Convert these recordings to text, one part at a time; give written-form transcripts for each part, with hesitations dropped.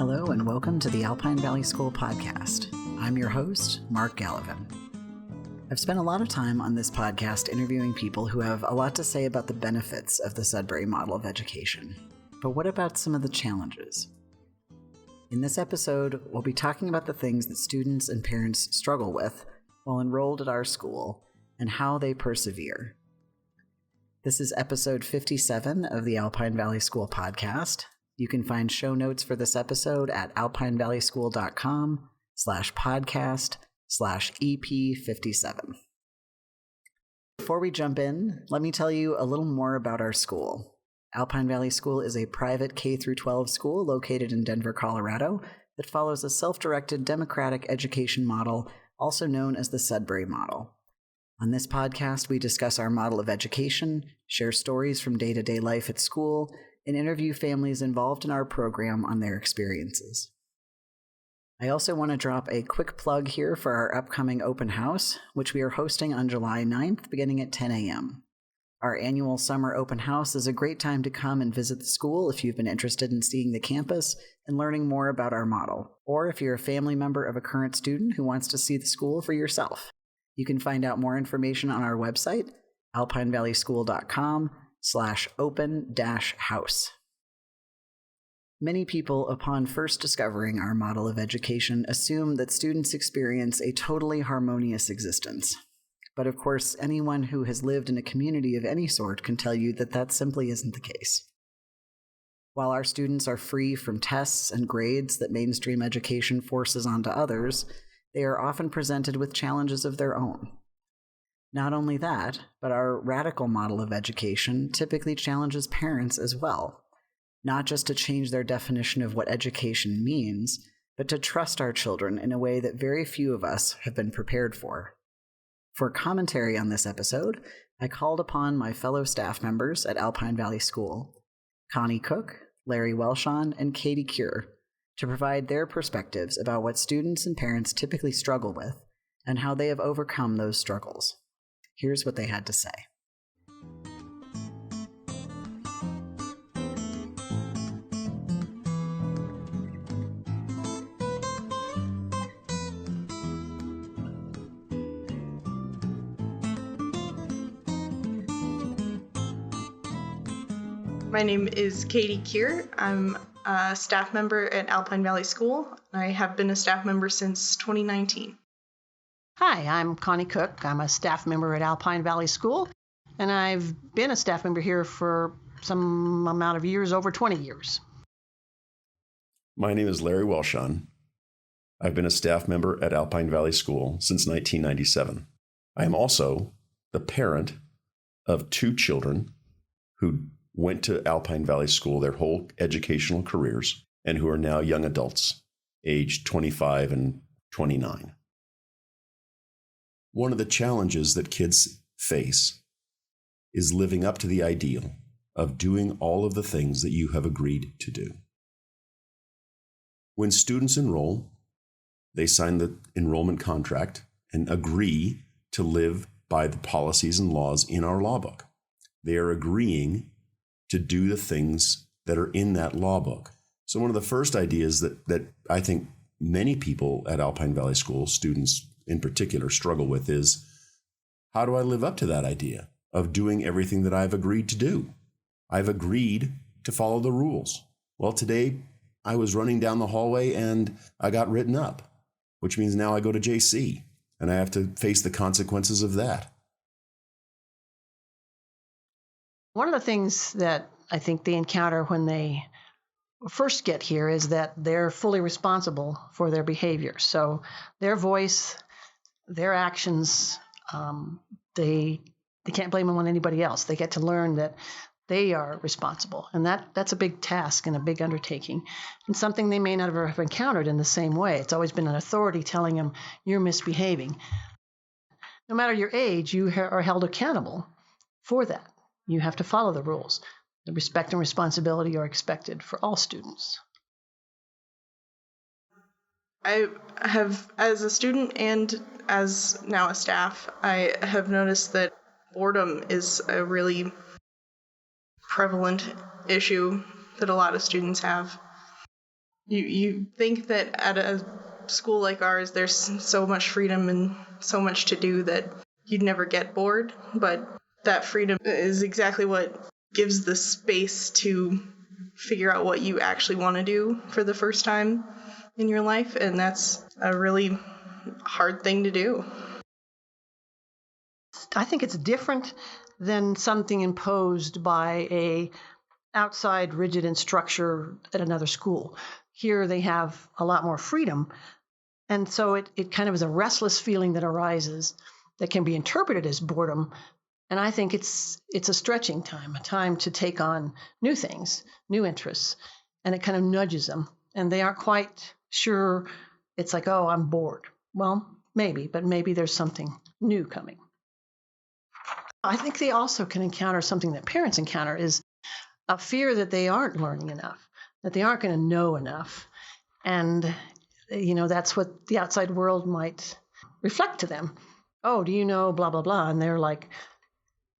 Hello and welcome to the Alpine Valley School podcast. I'm your host, Mark Gallivan. I've spent a lot of time on this podcast interviewing people who have a lot to say about the benefits of the Sudbury model of education. But what about some of the challenges? In this episode, we'll be talking about the things that students and parents struggle with while enrolled at our school and how they persevere. This is episode 57 of the Alpine Valley School podcast. You can find show notes for this episode at alpinevalley.com/podcast/EP57. Before we jump in, let me tell you a little more about our school. Alpine Valley School is a private K-12 school located in Denver, Colorado, that follows a self-directed democratic education model, also known as the Sudbury model. On this podcast, we discuss our model of education, share stories from day-to-day life at school, and interview families involved in our program on their experiences. I also want to drop a quick plug here for our upcoming open house, which we are hosting on July 9th, beginning at 10 a.m. Our annual summer open house is a great time to come and visit the school if you've been interested in seeing the campus and learning more about our model, or if you're a family member of a current student who wants to see the school for yourself. You can find out more information on our website, alpinevalleySchool.com/open-house. Many people, upon first discovering our model of education, assume that students experience a totally harmonious existence. But of course, anyone who has lived in a community of any sort can tell you that that simply isn't the case. While our students are free from tests and grades that mainstream education forces onto others, they are often presented with challenges of their own. Not only that, but our radical model of education typically challenges parents as well, not just to change their definition of what education means, but to trust our children in a way that very few of us have been prepared for. For commentary on this episode, I called upon my fellow staff members at Alpine Valley School, Connie Cook, Larry Welshon, and Katy Cure, to provide their perspectives about what students and parents typically struggle with and how they have overcome those struggles. Here's what they had to say. My name is Katy Cure. I'm a staff member at Alpine Valley School. I have been a staff member since 2019. Hi, I'm Connie Cook. I'm a staff member at Alpine Valley School, and I've been a staff member here for some amount of years, over 20 years. My name is Larry Welshon. I've been a staff member at Alpine Valley School since 1997. I am also the parent of two children who went to Alpine Valley School their whole educational careers and who are now young adults, aged 25 and 29. One of the challenges that kids face is living up to the ideal of doing all of the things that you have agreed to do. When students enroll, they sign the enrollment contract and agree to live by the policies and laws in our law book. They are agreeing to do the things that are in that law book. So one of the first ideas that I think many people at Alpine Valley School, students in particular, struggle with is, how do I live up to that idea of doing everything that I've agreed to do? I've agreed to follow the rules. Well, today I was running down the hallway and I got written up, which means now I go to JC and I have to face the consequences of that. One of the things that I think they encounter when they first get here is that they're fully responsible for their behavior. So their voice, their actions, they can't blame them on anybody else. They get to learn that they are responsible. And that's a big task and a big undertaking, and something they may not ever have encountered in the same way. It's always been an authority telling them, you're misbehaving. No matter your age, you are held accountable for that. You have to follow the rules. The respect and responsibility are expected for all students. I have, as a student and as now a staff, I have noticed that boredom is a really prevalent issue that a lot of students have. You think that at a school like ours, there's so much freedom and so much to do that you'd never get bored, but that freedom is exactly what gives the space to figure out what you actually want to do for the first time in your life, and that's a really hard thing to do. I think it's different than something imposed by a outside rigid structure at another school. Here they have a lot more freedom, and so it kind of is a restless feeling that arises that can be interpreted as boredom. And I think it's a stretching time, a time to take on new things, new interests, and it kind of nudges them. And they aren't quite sure. It's like, oh, I'm bored. Well, maybe, but maybe there's something new coming. I think they also can encounter something that parents encounter is a fear that they aren't learning enough, that they aren't going to know enough. And, that's what the outside world might reflect to them. Oh, do you know blah, blah, blah? And they're like,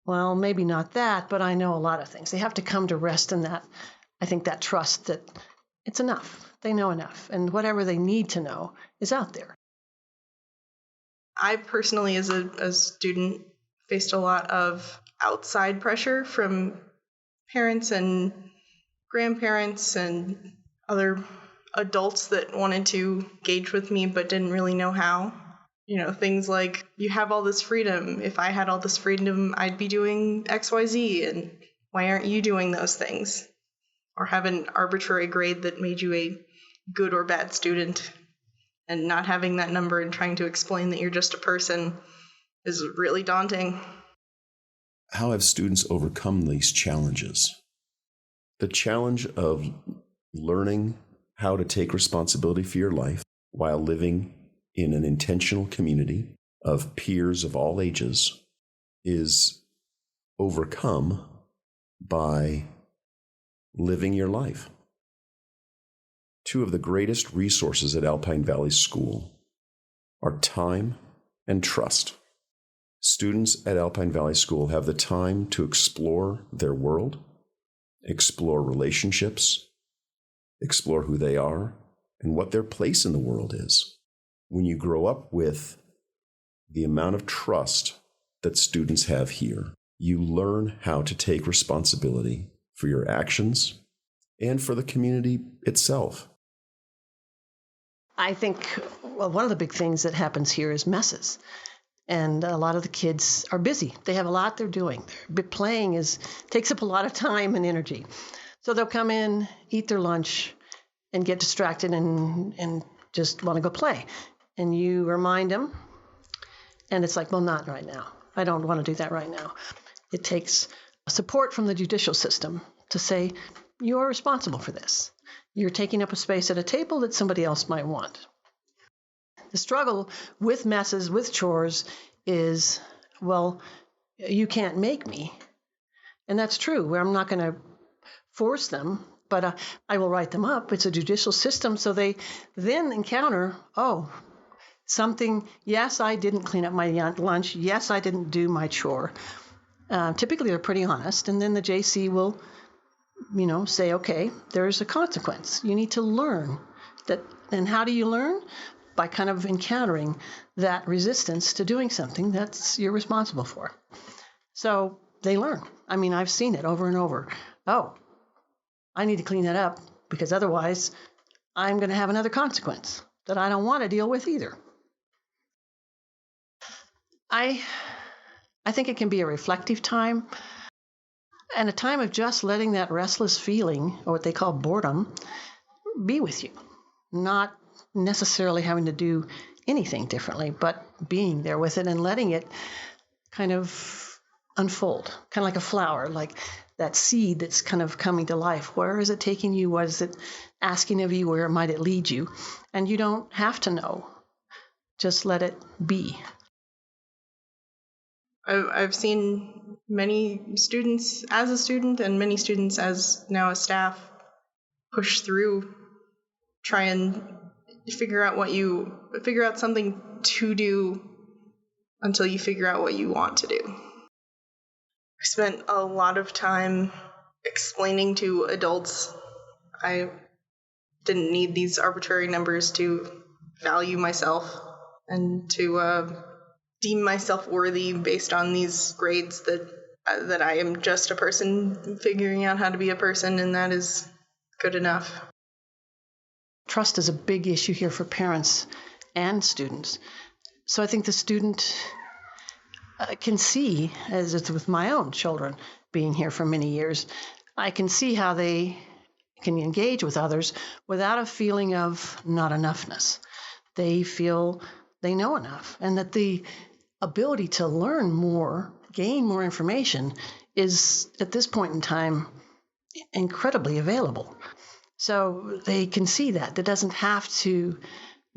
well, maybe not that, but I know a lot of things. They have to come to rest in that, I think, that trust that it's enough. They know enough. And whatever they need to know is out there. I personally, as a student, faced a lot of outside pressure from parents and grandparents and other adults that wanted to engage with me but didn't really know how. Things like, you have all this freedom. If I had all this freedom, I'd be doing XYZ, and why aren't you doing those things? Or have an arbitrary grade that made you a good or bad student, and not having that number and trying to explain that you're just a person is really daunting. How have students overcome these challenges? The challenge of learning how to take responsibility for your life while living in an intentional community of peers of all ages is overcome by living your life. Two of the greatest resources at Alpine Valley School are time and trust. Students at Alpine Valley School have the time to explore their world, explore relationships, explore who they are, and what their place in the world is. When you grow up with the amount of trust that students have here, you learn how to take responsibility for your actions and for the community itself. I think one of the big things that happens here is messes. And a lot of the kids are busy. They have a lot they're doing. Playing takes up a lot of time and energy. So they'll come in, eat their lunch, and get distracted and just want to go play. And you remind them, and it's like, well, not right now. I don't want to do that right now. It takes support from the judicial system to say, you're responsible for this. You're taking up a space at a table that somebody else might want. The struggle with messes, with chores, is, well, you can't make me. And that's true. I'm not going to force them, but I will write them up. It's a judicial system, so they then encounter, something, yes, I didn't clean up my lunch. Yes, I didn't do my chore. Typically, they're pretty honest. And then the JC will, say, okay, there's a consequence. You need to learn that. And how do you learn? By kind of encountering that resistance to doing something that's you're responsible for. So they learn. I mean, I've seen it over and over. Oh, I need to clean that up because otherwise I'm going to have another consequence that I don't want to deal with either. I think it can be a reflective time and a time of just letting that restless feeling, or what they call boredom, be with you. Not necessarily having to do anything differently, but being there with it and letting it kind of unfold, kind of like a flower, like that seed that's kind of coming to life. Where is it taking you? What is it asking of you? Where might it lead you? And you don't have to know. Just let it be. I've seen many students as a student and many students as now a staff push through, try and figure out something to do until you figure out what you want to do. I spent a lot of time explaining to adults. I didn't need these arbitrary numbers to value myself and to deem myself worthy based on these grades that I am just a person figuring out how to be a person, and that is good enough. Trust is a big issue here for parents and students. So I think the student can see, as it's with my own children being here for many years, I can see how they can engage with others without a feeling of not enoughness. They feel they know enough, and that the ability to learn more, gain more information is, at this point in time, incredibly available. So they can see that. It doesn't have to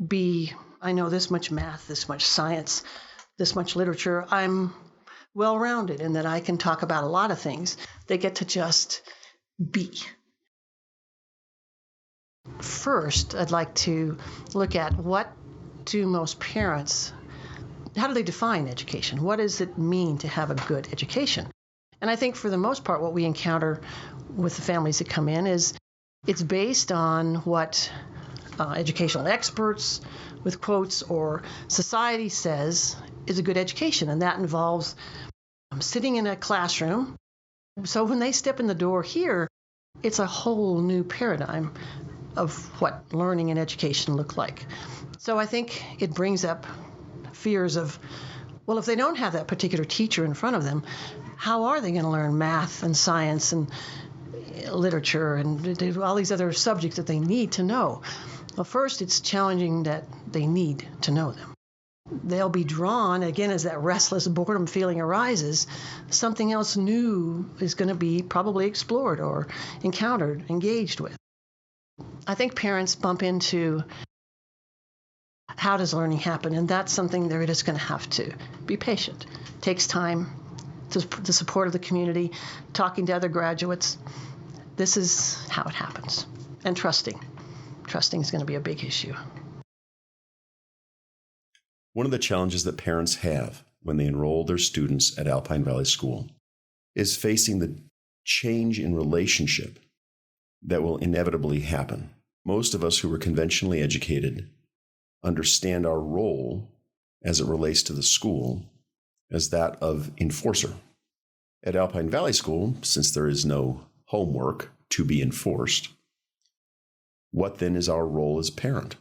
be, I know this much math, this much science, this much literature. I'm well-rounded in that I can talk about a lot of things. They get to just be. First, I'd like to look at what do most parents, how do they define education? What does it mean to have a good education? And I think for the most part, what we encounter with the families that come in is it's based on what educational experts, with quotes, or society says is a good education. And that involves sitting in a classroom. So when they step in the door here, it's a whole new paradigm of what learning and education look like. So I think it brings up fears of, well, if they don't have that particular teacher in front of them, how are they going to learn math and science and literature and do all these other subjects that they need to know? Well, first, it's challenging that they need to know them. They'll be drawn, again, as that restless boredom feeling arises, something else new is going to be probably explored or encountered, engaged with. I think parents bump into how does learning happen, and that's something they're just going to have to be patient. It takes time, the support of the community, talking to other graduates. This is how it happens. And trusting. Trusting is going to be a big issue. One of the challenges that parents have when they enroll their students at Alpine Valley School is facing the change in relationship that will inevitably happen. Most of us who are conventionally educated understand our role as it relates to the school as that of enforcer. At Alpine Valley School, since there is no homework to be enforced, what then is our role as parent?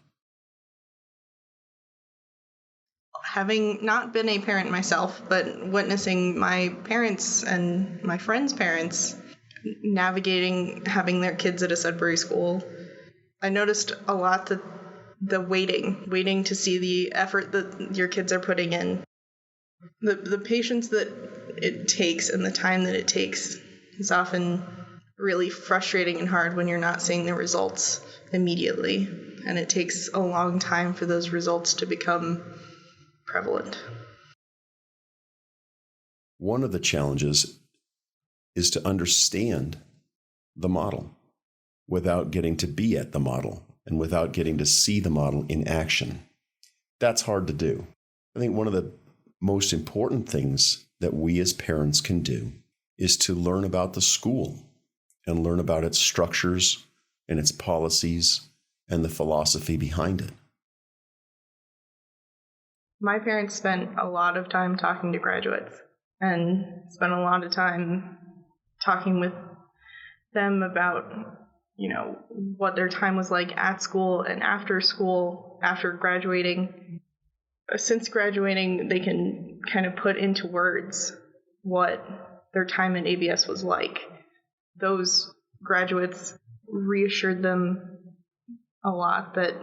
Having not been a parent myself, but witnessing my parents and my friends' parents navigating having their kids at a Sudbury school, I noticed a lot that the waiting to see the effort that your kids are putting in, the patience that it takes and the time that it takes is often really frustrating and hard when you're not seeing the results immediately, and it takes a long time for those results to become prevalent. One of the challenges is to understand the model without getting to be at the model and without getting to see the model in action. That's hard to do. I think one of the most important things that we as parents can do is to learn about the school and learn about its structures and its policies and the philosophy behind it. My parents spent a lot of time talking to graduates and spent a lot of time talking with them about, what their time was like at school and after school, after graduating. Since graduating, they can kind of put into words what their time at AVS was like. Those graduates reassured them a lot that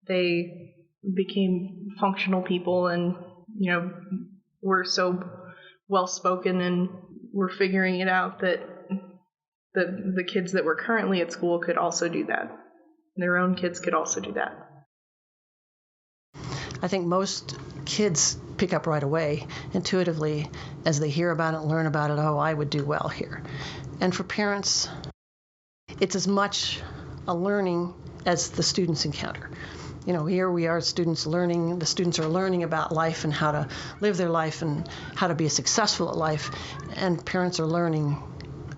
they became functional people and, were so well-spoken and were figuring it out that the kids that were currently at school could also do that. Their own kids could also do that. I think most kids pick up right away, intuitively, as they hear about it, learn about it, oh, I would do well here. And for parents, it's as much a learning as the students encounter. Here we are, students learning, the students are learning about life and how to live their life and how to be successful at life, and parents are learning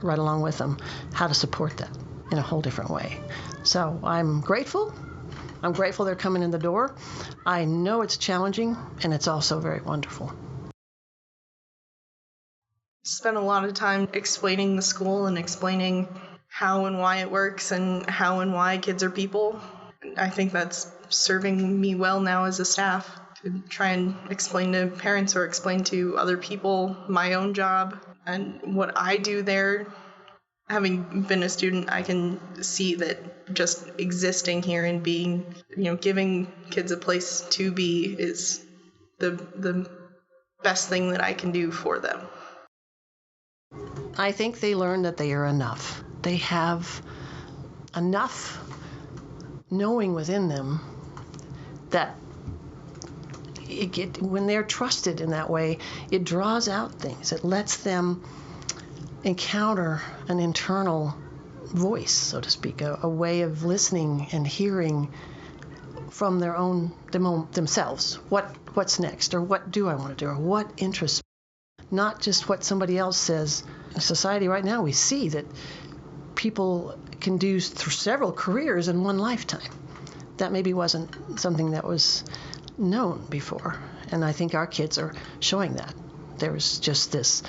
right along with them how to support that. in a whole different way. So I'm grateful. I'm grateful they're coming in the door. I know it's challenging, and it's also very wonderful. Spent a lot of time explaining the school and explaining how and why it works and how and why kids are people. I think that's serving me well now as a staff, to try and explain to parents or explain to other people my own job and what I do there. Having been a student, I can see that just existing here and being, giving kids a place to be is the best thing that I can do for them. I think they learn that they are enough. They have enough knowing within them that when they're trusted in that way, it draws out things. It lets them encounter an internal voice, so to speak, a way of listening and hearing from their own themselves. What's next, or what do I want to do, or what interests me? Not just what somebody else says. In society right now, we see that people can do several careers in one lifetime. That maybe wasn't something that was known before, and I think our kids are showing that. There's just this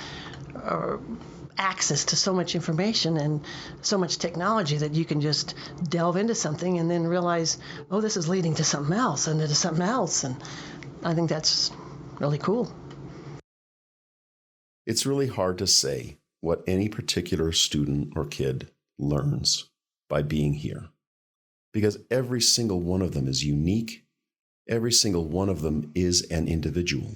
access to so much information and so much technology that you can just delve into something and then realize, oh, this is leading to something else and to something else. And I think that's really cool. It's really hard to say what any particular student or kid learns by being here, because every single one of them is unique. Every single one of them is an individual.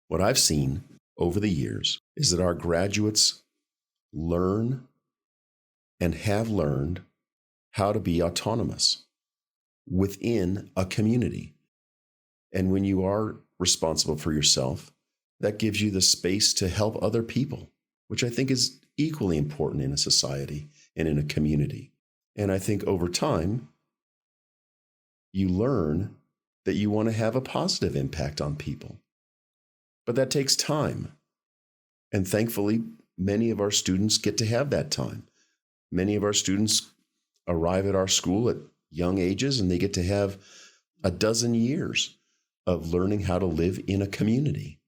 What I've seen over the years is that our graduates learn and have learned how to be autonomous within a community. And when you are responsible for yourself, that gives you the space to help other people, which I think is equally important in a society and in a community. And I think over time, you learn that you want to have a positive impact on people. But that takes time. And thankfully, many of our students get to have that time. Many of our students arrive at our school at young ages, and they get to have a dozen years of learning how to live in a community.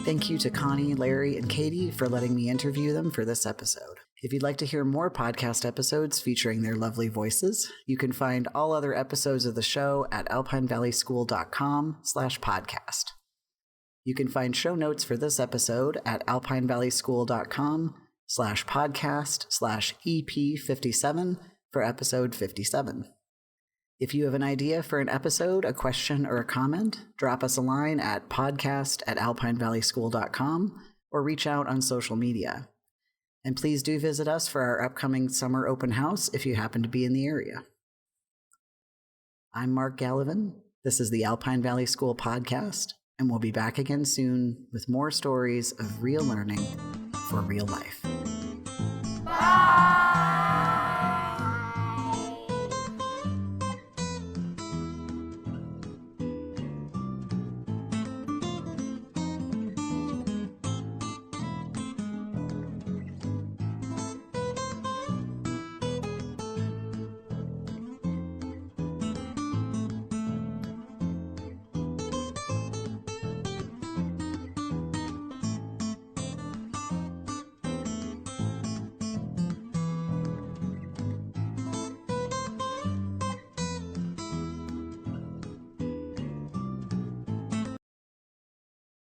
Thank you to Connie, Larry, and Katy for letting me interview them for this episode. If you'd like to hear more podcast episodes featuring their lovely voices, you can find all other episodes of the show at alpinevalley.school.com/podcast. You can find show notes for this episode at alpinevalley.school.com/podcast/EP57 for episode 57. If you have an idea for an episode, a question, or a comment, drop us a line at podcast@alpinevalley.school.com or reach out on social media. And please do visit us for our upcoming summer open house if you happen to be in the area. I'm Mark Gallivan. This is the Alpine Valley School podcast, and we'll be back again soon with more stories of real learning for real life.